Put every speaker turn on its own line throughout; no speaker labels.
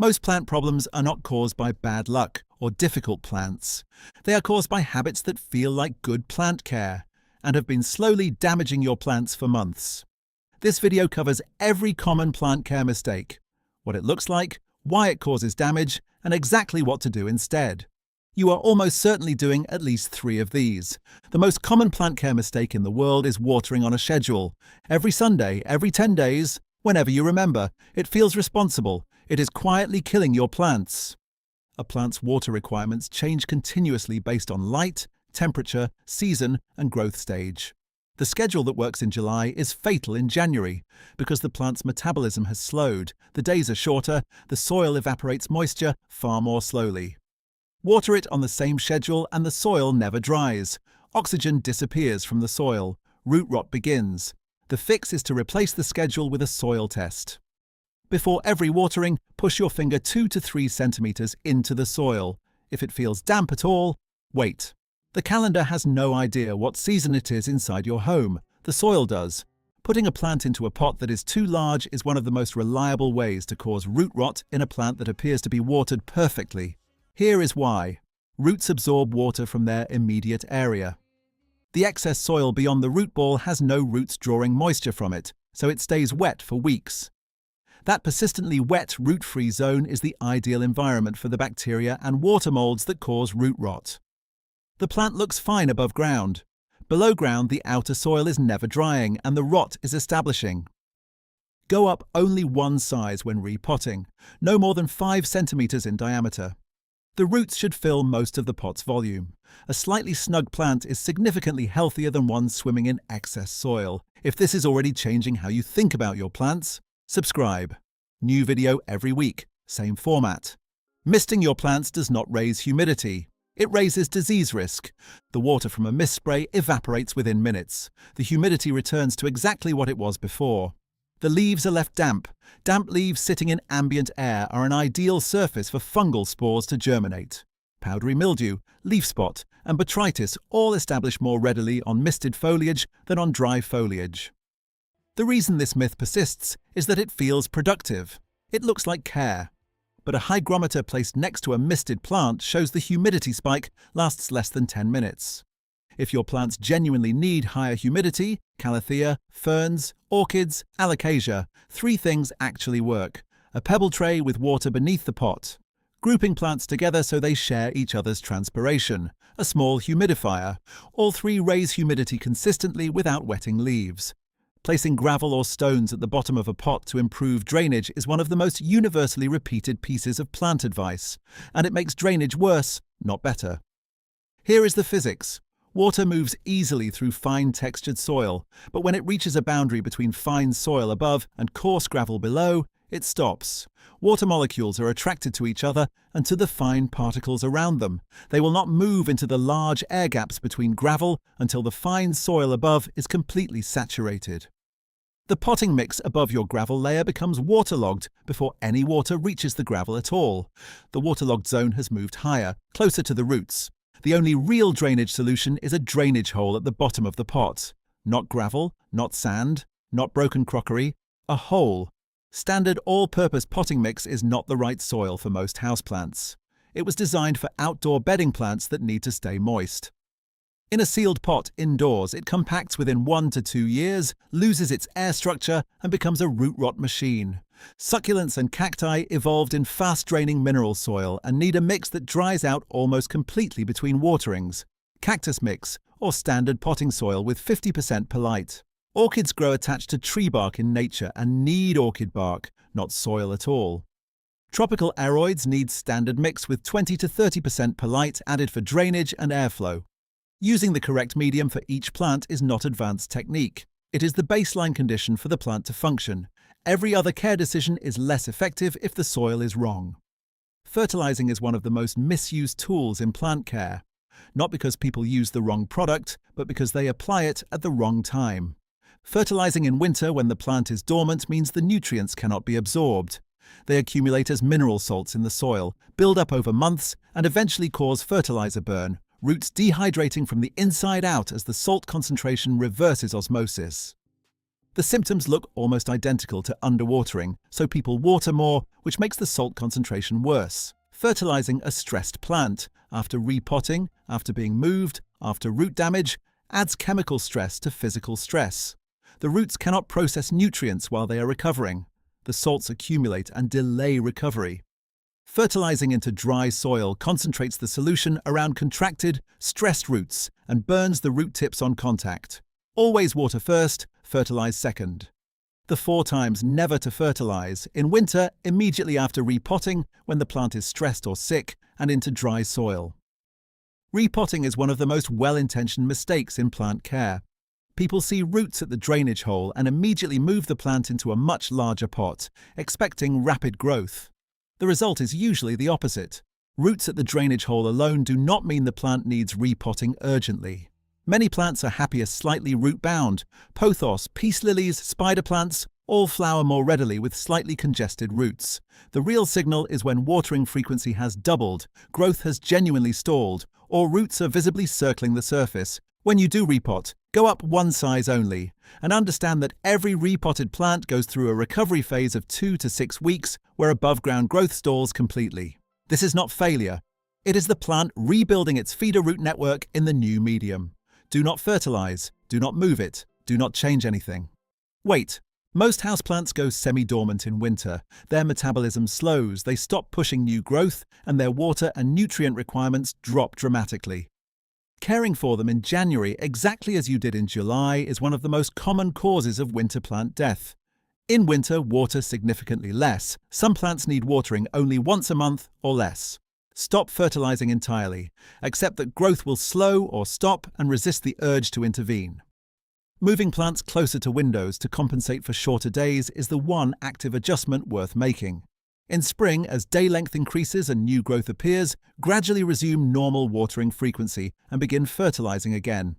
Most plant problems are not caused by bad luck or difficult plants. They are caused by habits that feel like good plant care and have been slowly damaging your plants for months. This video covers every common plant care mistake, what it looks like, why it causes damage, and exactly what to do instead. You are almost certainly doing at least 3 of these. The most common plant care mistake in the world is watering on a schedule. Every Sunday, every 10 days, whenever you remember. It feels responsible. It is quietly killing your plants. A plant's water requirements change continuously based on light, temperature, season, and growth stage. The schedule that works in July is fatal in January because the plant's metabolism has slowed, the days are shorter, the soil evaporates moisture far more slowly. Water it on the same schedule and the soil never dries. Oxygen disappears from the soil. Root rot begins. The fix is to replace the schedule with a soil test. Before every watering, push your finger 2 to 3 centimeters into the soil. If it feels damp at all, wait. The calendar has no idea what season it is inside your home. The soil does. Putting a plant into a pot that is too large is one of the most reliable ways to cause root rot in a plant that appears to be watered perfectly. Here is why. Roots absorb water from their immediate area. The excess soil beyond the root ball has no roots drawing moisture from it, so it stays wet for weeks. That persistently wet, root-free zone is the ideal environment for the bacteria and water molds that cause root rot. The plant looks fine above ground. Below ground, the outer soil is never drying and the rot is establishing. Go up only one size when repotting, no more than 5 centimeters in diameter. The roots should fill most of the pot's volume. A slightly snug plant is significantly healthier than one swimming in excess soil. If this is already changing how you think about your plants, subscribe. New video every week, same format. Misting your plants does not raise humidity. It raises disease risk. The water from a mist spray evaporates within minutes. The humidity returns to exactly what it was before. The leaves are left damp. Damp leaves sitting in ambient air are an ideal surface for fungal spores to germinate. Powdery mildew, leaf spot, and botrytis all establish more readily on misted foliage than on dry foliage. The reason this myth persists is that it feels productive. It looks like care. But a hygrometer placed next to a misted plant shows the humidity spike lasts less than 10 minutes. If your plants genuinely need higher humidity, calathea, ferns, orchids, alocasia, 3 things actually work. A pebble tray with water beneath the pot. Grouping plants together so they share each other's transpiration. A small humidifier. All 3 raise humidity consistently without wetting leaves. Placing gravel or stones at the bottom of a pot to improve drainage is one of the most universally repeated pieces of plant advice, and it makes drainage worse, not better. Here is the physics. Water moves easily through fine textured soil, but when it reaches a boundary between fine soil above and coarse gravel below, it stops. Water molecules are attracted to each other and to the fine particles around them. They will not move into the large air gaps between gravel until the fine soil above is completely saturated. The potting mix above your gravel layer becomes waterlogged before any water reaches the gravel at all. The waterlogged zone has moved higher, closer to the roots. The only real drainage solution is a drainage hole at the bottom of the pot. Not gravel, not sand, not broken crockery, a hole. Standard all-purpose potting mix is not the right soil for most houseplants. It was designed for outdoor bedding plants that need to stay moist. In a sealed pot indoors, it compacts within 1 to 2 years, loses its air structure, and becomes a root rot machine. Succulents and cacti evolved in fast-draining mineral soil and need a mix that dries out almost completely between waterings. Cactus mix, or standard potting soil with 50% perlite. Orchids grow attached to tree bark in nature and need orchid bark, not soil at all. Tropical aroids need standard mix with 20 to 30% perlite added for drainage and airflow. Using the correct medium for each plant is not advanced technique. It is the baseline condition for the plant to function. Every other care decision is less effective if the soil is wrong. Fertilising is one of the most misused tools in plant care. Not because people use the wrong product, but because they apply it at the wrong time. Fertilising in winter when the plant is dormant means the nutrients cannot be absorbed. They accumulate as mineral salts in the soil, build up over months, and eventually cause fertiliser burn, roots dehydrating from the inside out as the salt concentration reverses osmosis. The symptoms look almost identical to underwatering, so people water more, which makes the salt concentration worse. Fertilizing a stressed plant, after repotting, after being moved, after root damage, adds chemical stress to physical stress. The roots cannot process nutrients while they are recovering. The salts accumulate and delay recovery. Fertilizing into dry soil concentrates the solution around contracted, stressed roots and burns the root tips on contact. Always water first, fertilize second. The 4 times never to fertilize: in winter, immediately after repotting, when the plant is stressed or sick, and into dry soil. Repotting is one of the most well-intentioned mistakes in plant care. People see roots at the drainage hole and immediately move the plant into a much larger pot, expecting rapid growth. The result is usually the opposite. Roots at the drainage hole alone do not mean the plant needs repotting urgently. Many plants are happier slightly root-bound. Pothos, peace lilies, spider plants all flower more readily with slightly congested roots. The real signal is when watering frequency has doubled, growth has genuinely stalled, or roots are visibly circling the surface. When you do repot, go up one size only, and understand that every repotted plant goes through a recovery phase of 2 to 6 weeks where above-ground growth stalls completely. This is not failure. It is the plant rebuilding its feeder root network in the new medium. Do not fertilize, do not move it, do not change anything. Wait. Most houseplants go semi-dormant in winter. Their metabolism slows, they stop pushing new growth, and their water and nutrient requirements drop dramatically. Caring for them in January, exactly as you did in July, is one of the most common causes of winter plant death. In winter, water significantly less. Some plants need watering only once a month or less. Stop fertilizing entirely. Accept that growth will slow or stop and resist the urge to intervene. Moving plants closer to windows to compensate for shorter days is the one active adjustment worth making. In spring, as day length increases and new growth appears, gradually resume normal watering frequency and begin fertilizing again.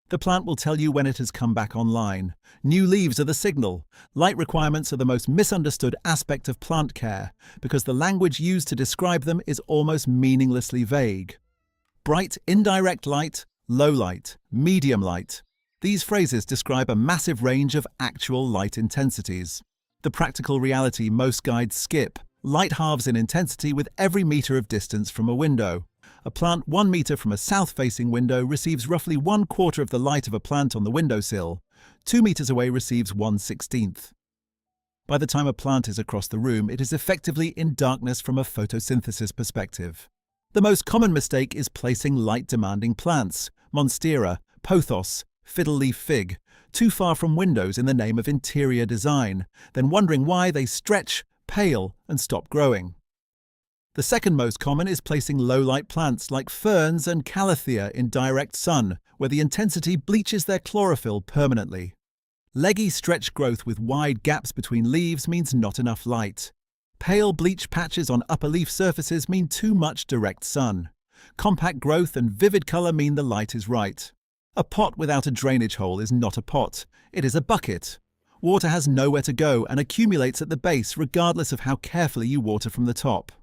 The plant will tell you when it has come back online. New leaves are the signal. Light requirements are the most misunderstood aspect of plant care because the language used to describe them is almost meaninglessly vague. Bright, indirect light, low light, medium light. These phrases describe a massive range of actual light intensities. The practical reality most guides skip. Light halves in intensity with every meter of distance from a window. A plant 1 meter from a south-facing window receives roughly 1/4 of the light of a plant on the windowsill. 2 meters away receives 1/16. By the time a plant is across the room, it is effectively in darkness from a photosynthesis perspective. The most common mistake is placing light-demanding plants, monstera, pothos, fiddle-leaf fig, too far from windows in the name of interior design, then wondering why they stretch, pale, and stop growing. The second most common is placing low-light plants like ferns and calathea in direct sun, where the intensity bleaches their chlorophyll permanently. Leggy stretch growth with wide gaps between leaves means not enough light. Pale bleach patches on upper leaf surfaces mean too much direct sun. Compact growth and vivid color mean the light is right. A pot without a drainage hole is not a pot, it is a bucket. Water has nowhere to go and accumulates at the base regardless of how carefully you water from the top.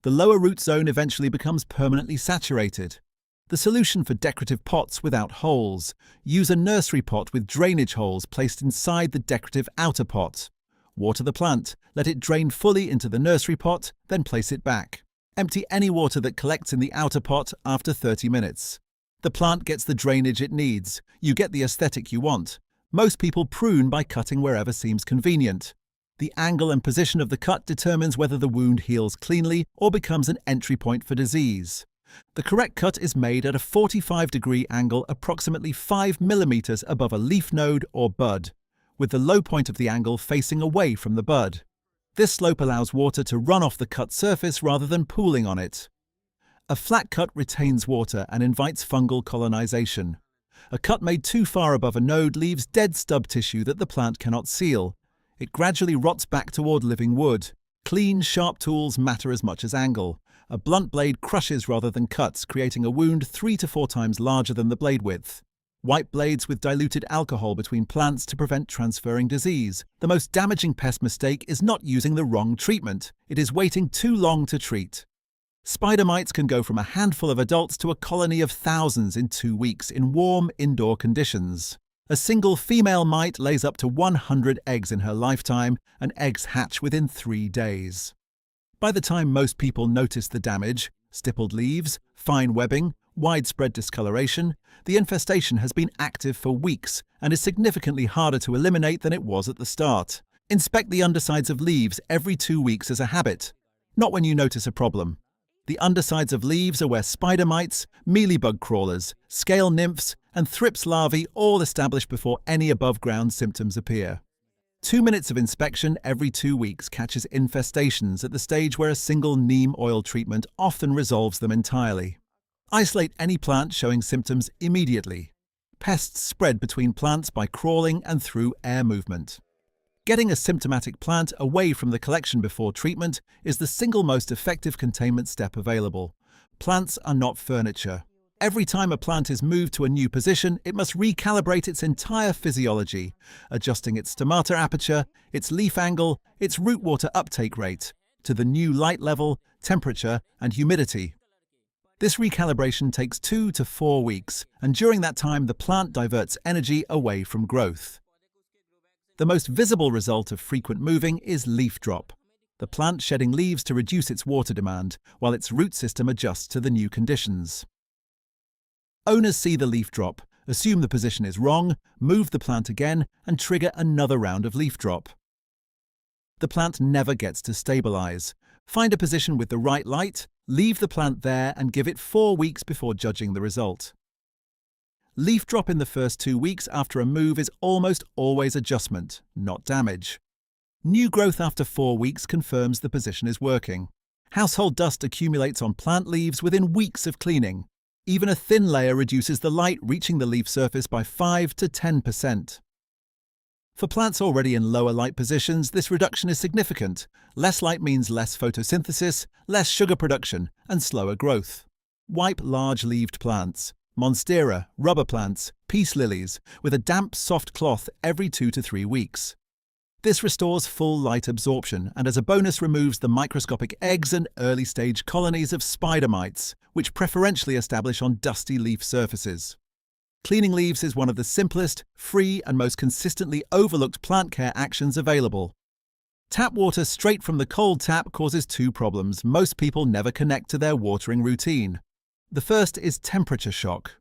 The lower root zone eventually becomes permanently saturated. The solution for decorative pots without holes: use a nursery pot with drainage holes placed inside the decorative outer pot. Water the plant, let it drain fully into the nursery pot, then place it back. Empty any water that collects in the outer pot after 30 minutes. The plant gets the drainage it needs. You get the aesthetic you want. Most people prune by cutting wherever seems convenient. The angle and position of the cut determines whether the wound heals cleanly or becomes an entry point for disease. The correct cut is made at a 45-degree angle approximately 5 millimeters above a leaf node or bud, with the low point of the angle facing away from the bud. This slope allows water to run off the cut surface rather than pooling on it. A flat cut retains water and invites fungal colonization. A cut made too far above a node leaves dead stub tissue that the plant cannot seal. It gradually rots back toward living wood. Clean, sharp tools matter as much as angle. A blunt blade crushes rather than cuts, creating a wound 3 to 4 times larger than the blade width. Wipe blades with diluted alcohol between plants to prevent transferring disease. The most damaging pest mistake is not using the wrong treatment. It is waiting too long to treat. Spider mites can go from a handful of adults to a colony of thousands in 2 weeks in warm, indoor conditions. A single female mite lays up to 100 eggs in her lifetime, and eggs hatch within 3 days. By the time most people notice the damage, stippled leaves, fine webbing, widespread discoloration, the infestation has been active for weeks and is significantly harder to eliminate than it was at the start. Inspect the undersides of leaves every 2 weeks as a habit, not when you notice a problem. The undersides of leaves are where spider mites, mealybug crawlers, scale nymphs, and thrips larvae all establish before any above-ground symptoms appear. 2 minutes of inspection every 2 weeks catches infestations at the stage where a single neem oil treatment often resolves them entirely. Isolate any plant showing symptoms immediately. Pests spread between plants by crawling and through air movement. Getting a symptomatic plant away from the collection before treatment is the single most effective containment step available. Plants are not furniture. Every time a plant is moved to a new position, it must recalibrate its entire physiology, adjusting its stomata aperture, its leaf angle, its root water uptake rate, to the new light level, temperature, and humidity. This recalibration takes 2 to 4 weeks, and during that time the plant diverts energy away from growth. The most visible result of frequent moving is leaf drop. The plant shedding leaves to reduce its water demand, while its root system adjusts to the new conditions. Owners see the leaf drop, assume the position is wrong, move the plant again, and trigger another round of leaf drop. The plant never gets to stabilize. Find a position with the right light, leave the plant there, and give it 4 weeks before judging the result. Leaf drop in the first 2 weeks after a move is almost always adjustment, not damage. New growth after 4 weeks confirms the position is working. Household dust accumulates on plant leaves within weeks of cleaning. Even a thin layer reduces the light reaching the leaf surface by 5 to 10%. For plants already in lower light positions, this reduction is significant. Less light means less photosynthesis, less sugar production, and slower growth. Wipe large-leaved plants, monstera, rubber plants, peace lilies, with a damp, soft cloth every 2 to 3 weeks. This restores full light absorption and as a bonus removes the microscopic eggs and early-stage colonies of spider mites, which preferentially establish on dusty leaf surfaces. Cleaning leaves is one of the simplest, free, and most consistently overlooked plant care actions available. Tap water straight from the cold tap causes 2 problems most people never connect to their watering routine. The first is temperature shock.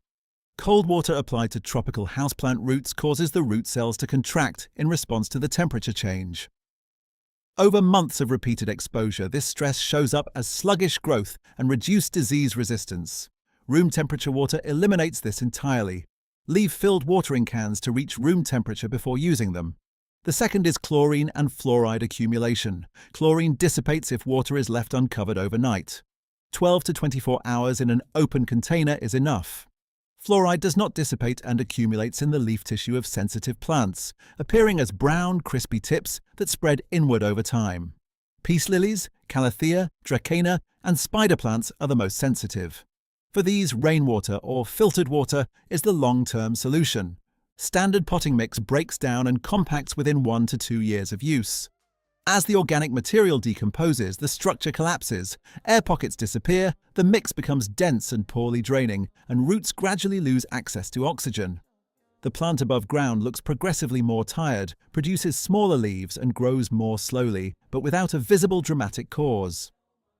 Cold water applied to tropical houseplant roots causes the root cells to contract in response to the temperature change. Over months of repeated exposure, this stress shows up as sluggish growth and reduced disease resistance. Room temperature water eliminates this entirely. Leave filled watering cans to reach room temperature before using them. The second is chlorine and fluoride accumulation. Chlorine dissipates if water is left uncovered overnight. 12 to 24 hours in an open container is enough. Fluoride does not dissipate and accumulates in the leaf tissue of sensitive plants, appearing as brown, crispy tips that spread inward over time. Peace lilies, calathea, dracena, and spider plants are the most sensitive. For these, rainwater or filtered water is the long-term solution. Standard potting mix breaks down and compacts within 1 to 2 years of use. As the organic material decomposes, the structure collapses, air pockets disappear, the mix becomes dense and poorly draining, and roots gradually lose access to oxygen. The plant above ground looks progressively more tired, produces smaller leaves, and grows more slowly, but without a visible dramatic cause.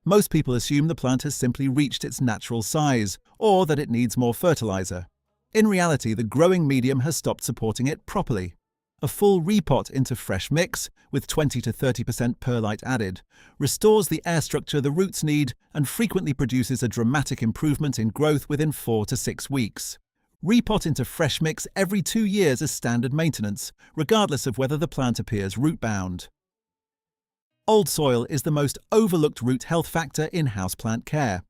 Most people assume the plant has simply reached its natural size, or that it needs more fertiliser. In reality, the growing medium has stopped supporting it properly. A full repot into fresh mix, with 20 to 30% perlite added, restores the air structure the roots need and frequently produces a dramatic improvement in growth within 4 to 6 weeks. Repot into fresh mix every 2 years as standard maintenance, regardless of whether the plant appears root-bound. Old soil is the most overlooked root health factor in houseplant care.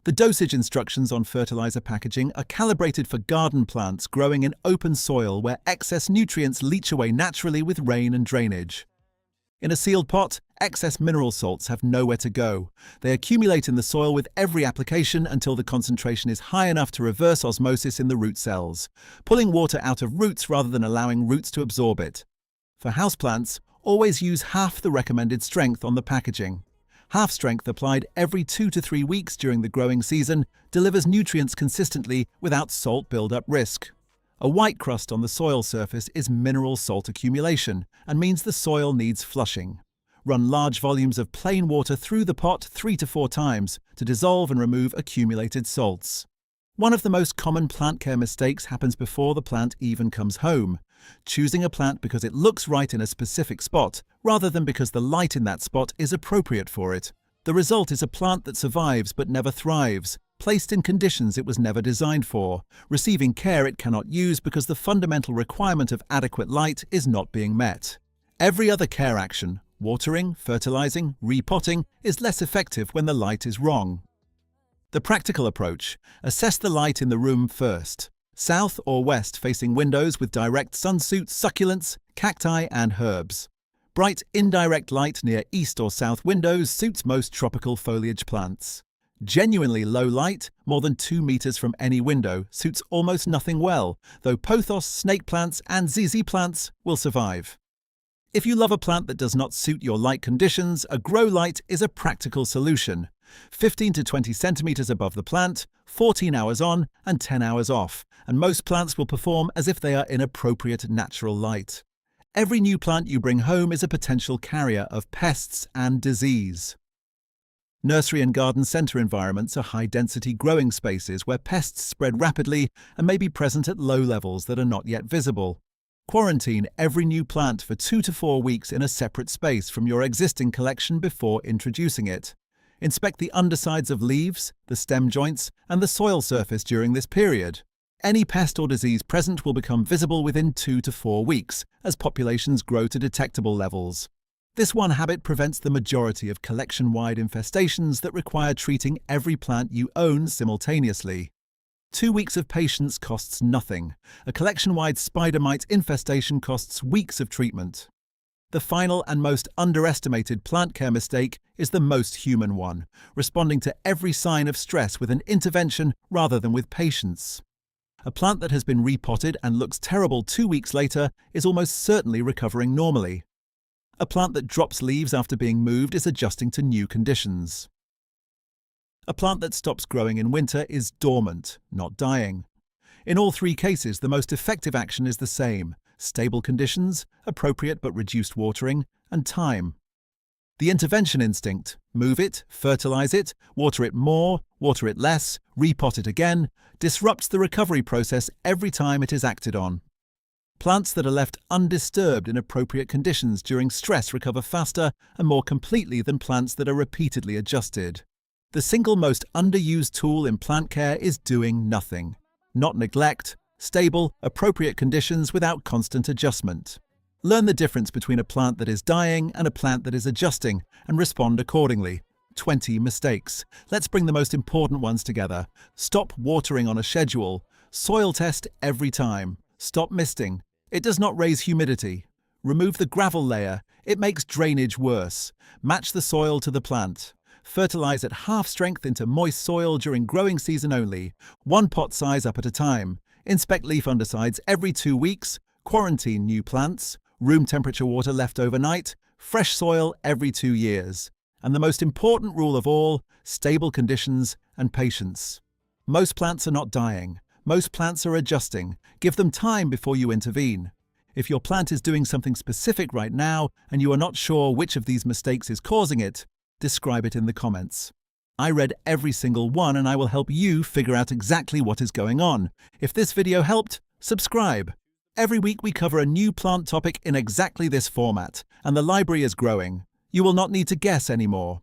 The dosage instructions on fertiliser packaging are calibrated for garden plants growing in open soil where excess nutrients leach away naturally with rain and drainage. In a sealed pot, excess mineral salts have nowhere to go. They accumulate in the soil with every application until the concentration is high enough to reverse osmosis in the root cells, pulling water out of roots rather than allowing roots to absorb it. For houseplants, always use half the recommended strength on the packaging. Half strength applied every 2 to 3 weeks during the growing season delivers nutrients consistently without salt build-up risk. A white crust on the soil surface is mineral salt accumulation and means the soil needs flushing. Run large volumes of plain water through the pot 3 to 4 times to dissolve and remove accumulated salts. One of the most common plant care mistakes happens before the plant even comes home. Choosing a plant because it looks right in a specific spot, rather than because the light in that spot is appropriate for it. The result is a plant that survives but never thrives, placed in conditions it was never designed for, receiving care it cannot use because the fundamental requirement of adequate light is not being met. Every other care action, watering, fertilising, repotting, is less effective when the light is wrong. The practical approach: assess the light in the room first. South or west facing windows with direct sun suits succulents, cacti and herbs. Bright indirect light near east or south windows suits most tropical foliage plants. Genuinely low light, more than 2 meters from any window, suits almost nothing well, though pothos, snake plants and ZZ plants will survive. If you love a plant that does not suit your light conditions, a grow light is a practical solution. 15 to 20 centimeters above the plant, 14 hours on and 10 hours off, and most plants will perform as if they are in appropriate natural light. Every new plant you bring home is a potential carrier of pests and disease. Nursery and garden centre environments are high-density growing spaces where pests spread rapidly and may be present at low levels that are not yet visible. Quarantine every new plant for 2 to 4 weeks in a separate space from your existing collection before introducing it. Inspect the undersides of leaves, the stem joints, and the soil surface during this period. Any pest or disease present will become visible within 2 to 4 weeks as populations grow to detectable levels. This one habit prevents the majority of collection-wide infestations that require treating every plant you own simultaneously. 2 weeks of patience costs nothing. A collection-wide spider mite infestation costs weeks of treatment. The final and most underestimated plant care mistake is the most human one, responding to every sign of stress with an intervention rather than with patience. A plant that has been repotted and looks terrible 2 weeks later is almost certainly recovering normally. A plant that drops leaves after being moved is adjusting to new conditions. A plant that stops growing in winter is dormant, not dying. In all 3 cases, the most effective action is the same: stable conditions, appropriate but reduced watering, and time. The intervention instinct: move it, fertilise it, water it more, water it less, repot it again, disrupts the recovery process every time it is acted on. Plants that are left undisturbed in appropriate conditions during stress recover faster and more completely than plants that are repeatedly adjusted. The single most underused tool in plant care is doing nothing. Not neglect, stable, appropriate conditions without constant adjustment. Learn the difference between a plant that is dying and a plant that is adjusting and respond accordingly. 20 mistakes. Let's bring the most important ones together. Stop watering on a schedule. Soil test every time. Stop misting. It does not raise humidity. Remove the gravel layer. It makes drainage worse. Match the soil to the plant. Fertilize at half strength into moist soil during growing season only. 1 pot size up at a time. Inspect leaf undersides every 2 weeks. Quarantine new plants. Room temperature water left overnight. Fresh soil every 2 years. And the most important rule of all: stable conditions and patience. Most plants are not dying. Most plants are adjusting. Give them time before you intervene. If your plant is doing something specific right now and you are not sure which of these mistakes is causing it, describe it in the comments. I read every single one and I will help you figure out exactly what is going on. If this video helped, subscribe. Every week we cover a new plant topic in exactly this format, and the library is growing. You will not need to guess anymore.